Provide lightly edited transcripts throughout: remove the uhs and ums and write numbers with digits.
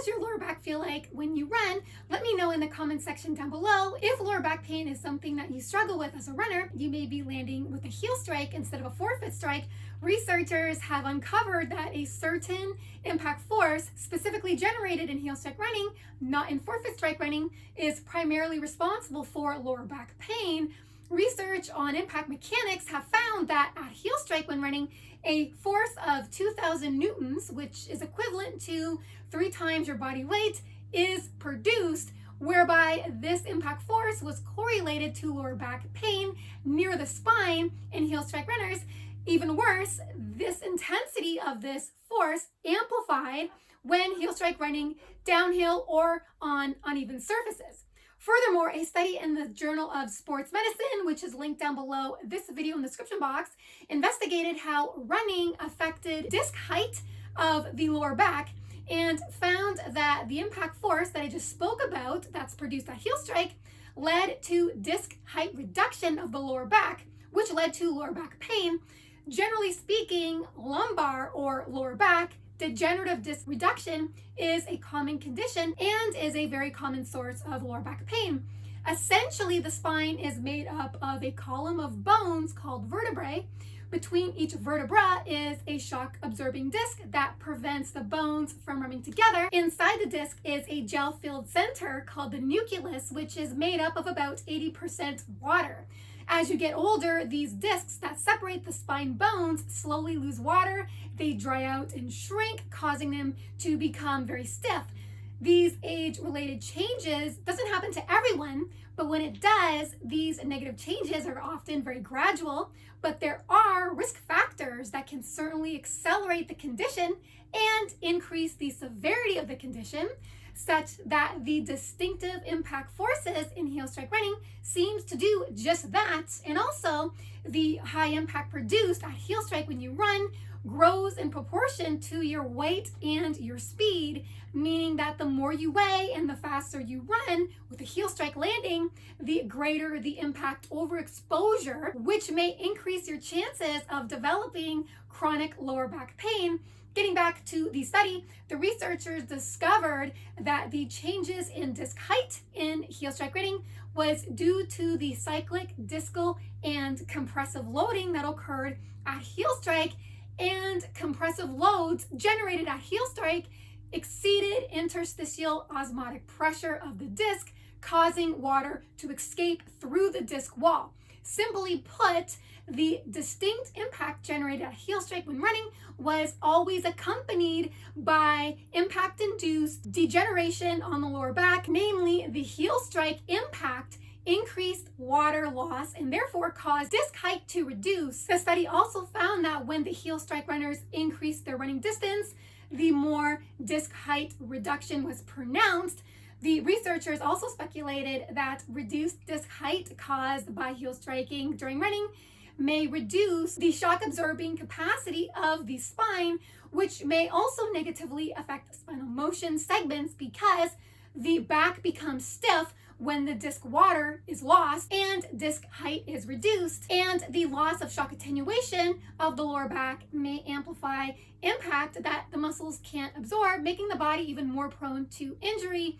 does your lower back feel like when you run? Let me know in the comment section down below. If lower back pain is something that you struggle with as a runner, you may be landing with a heel strike instead of a forefoot strike. Researchers have uncovered that a certain impact force specifically generated in heel strike running, not in forefoot strike running, is primarily responsible for lower back pain. Research on impact mechanics have found that at heel strike when running, a force of 2,000 newtons, which is equivalent to 3 times your body weight, is produced, whereby this impact force was correlated to lower back pain near the spine in heel strike runners. Even worse, this intensity of this force amplified when heel strike running downhill or on uneven surfaces. Furthermore, a study in the Journal of Sports Medicine, which is linked down below this video in the description box, investigated how running affected disc height of the lower back and found that the impact force that I just spoke about that's produced at heel strike led to disc height reduction of the lower back, which led to lower back pain. Generally speaking, lumbar or lower back degenerative disc reduction is a common condition and is a very common source of lower back pain. Essentially, the spine is made up of a column of bones called vertebrae. Between each vertebra is a shock absorbing disc that prevents the bones from rubbing together. Inside the disc is a gel-filled center called the nucleus, which is made up of about 80% water. As you get older, these discs that separate the spine bones slowly lose water. They dry out and shrink, causing them to become very stiff. These age-related changes doesn't happen to everyone, but when it does, these negative changes are often very gradual, but there are risk factors that can certainly accelerate the condition and increase the severity of the condition, such that the distinctive impact forces in heel strike running seems to do just that. And also, the high impact produced at heel strike when you run grows in proportion to your weight and your speed, meaning that the more you weigh and the faster you run with a heel strike landing, the greater the impact overexposure, which may increase your chances of developing chronic lower back pain. Getting back to the study, the researchers discovered that the changes in disc height in heel strike running was due to the cyclic, discal, and compressive loading that occurred at heel strike, and compressive loads generated at heel strike exceeded interstitial osmotic pressure of the disc, causing water to escape through the disc wall. Simply put, the distinct impact generated at heel strike when running was always accompanied by impact-induced degeneration on the lower back, namely the heel strike impact increased water loss and therefore caused disc height to reduce. The study also found that when the heel strike runners increased their running distance, the more disc height reduction was pronounced. The researchers also speculated that reduced disc height caused by heel striking during running may reduce the shock absorbing capacity of the spine, which may also negatively affect spinal motion segments because the back becomes stiff when the disc water is lost and disc height is reduced, and the loss of shock attenuation of the lower back may amplify impact that the muscles can't absorb, making the body even more prone to injury.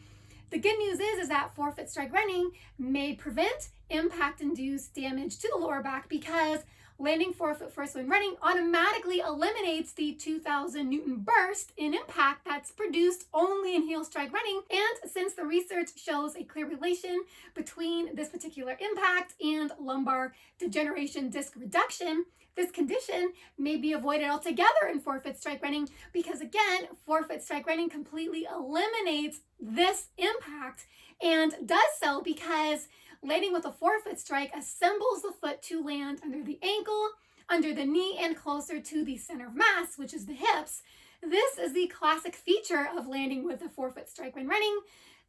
The good news is that forefoot strike running may prevent impact-induced damage to the lower back because landing forefoot first when running automatically eliminates the 2,000 Newton burst in impact that's produced only in heel strike running. And since the research shows a clear relation between this particular impact and lumbar degeneration disc reduction, this condition may be avoided altogether in forefoot strike running because, again, forefoot strike running completely eliminates this impact and does so because landing with a forefoot strike assembles the foot to land under the ankle, under the knee, and closer to the center of mass, which is the hips. This is the classic feature of landing with a forefoot strike when running.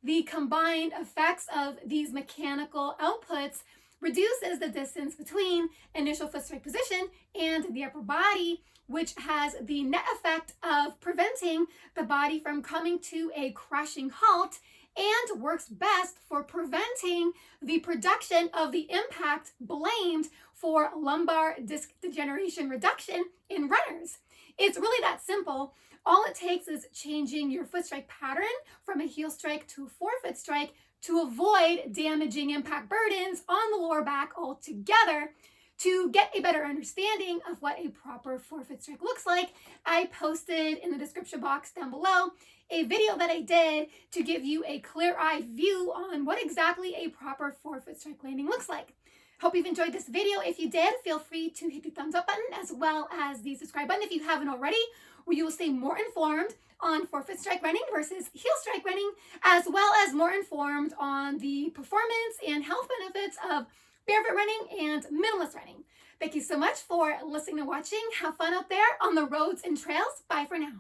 The combined effects of these mechanical outputs reduces the distance between initial foot strike position and the upper body, which has the net effect of preventing the body from coming to a crashing halt and works best for preventing the production of the impact blamed for lumbar disc degeneration reduction in runners. It's really that simple. All it takes is changing your foot strike pattern from a heel strike to a forefoot strike to avoid damaging impact burdens on the lower back altogether. To get a better understanding of what a proper forefoot strike looks like, I posted in the description box down below a video that I did to give you a clear-eyed view on what exactly a proper forefoot strike landing looks like. Hope you've enjoyed this video. If you did, feel free to hit the thumbs up button as well as the subscribe button if you haven't already, where you will stay more informed on forefoot strike running versus heel strike running, as well as more informed on the performance and health benefits of barefoot running and minimalist running. Thank you so much for listening and watching. Have fun out there on the roads and trails. Bye for now.